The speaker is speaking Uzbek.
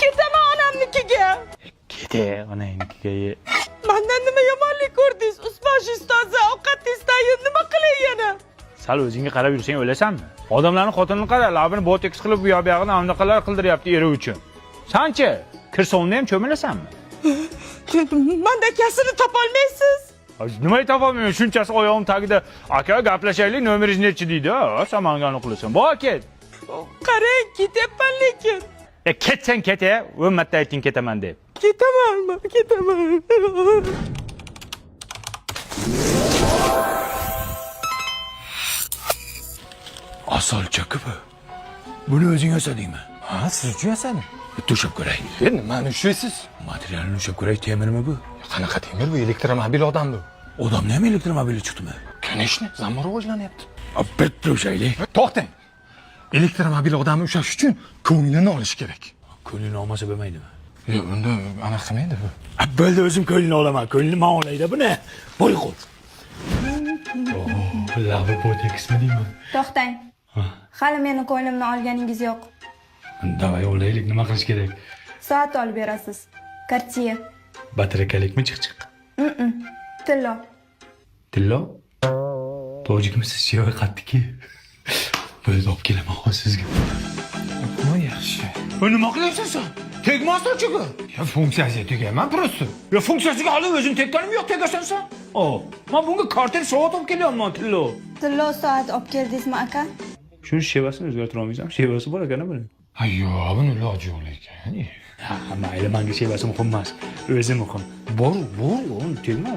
Ketaman onamnikiga. Kete onangnikiga. Mendan nima yomonlik ko'rdingiz? Usmosh ustozi ovqat istayin nima qilay yana? Sal o'zingga qarab yursang o'lasanmi? Odamlarning xotinini qara, labini botoks qilib bu yoqni anaqalar qildiryapti eri uchun. Sanchi kirsovni ham cho'milasanmi? Menda kasini topolmaysiz. Nimaga topolmayman? Shunchasi oyog'im tagida aka gaplashaylik, nomeringiz nechi deydi. Sen menga qilasan. Bo ket. Qarang, ketyapman lekin. Ketsang kete, o'n marta ayting ketaman deb. Ketamanmi? Ketaman. Asolchaki bu. Buni o'zing yasadingmi? Ha, siz uchun yasadim. To'shab ko'ray. Nimani ushlaysiz? Materialni to'shab ko'ray, temirmi bu? Qanaqa temir bu? Elektromobil odam bu. Odamni ham elektromobili chiqdimi? Конечно, zamon rivojlanyapti. Bitta ushlaylik. To'xtang. Elektromobil odamni ushlash uchun ko'nglini olish kerak. Ko'nglini olmasa bo'lmaydimi? Yo'q, unda anaqa qilmaydi bu. Bo'ldi, o'zim ko'nglini olaman. Ko'nglini men olayda buni. Bo'y qo'l. Labi botoksmi deyman? To'xtang. Hali meni ko'nglimni olganingiz yo'q. Davay olaylik, nima qilish kerak? Soat olib berasiz. Cartier. Batarakalikmi chiq? Tillo. Tillo? Tojikmisiz yo'q qatdiki. Bo'ldi, olib kelaman sizga. Bu yaxshi. Nima qilyapsan sen? Tegmasdan-chiku. Ya funksiyasiga tegaman просто. Ya funksiyasiga hali o'zing tekkanim yo'q, tegasan sen. Men bunga kartel soat olib kelyapman, Tillo. Tillo soat olib keldingizmi, aka? Shuni shevasini o'zgartira olmaysan? Shevasi bor ekan buni. Ayyo, buni iloji yo'q ekan. Ha, mayli, menga shevasi muhim emas. O'zi muhim. Bor, tegma.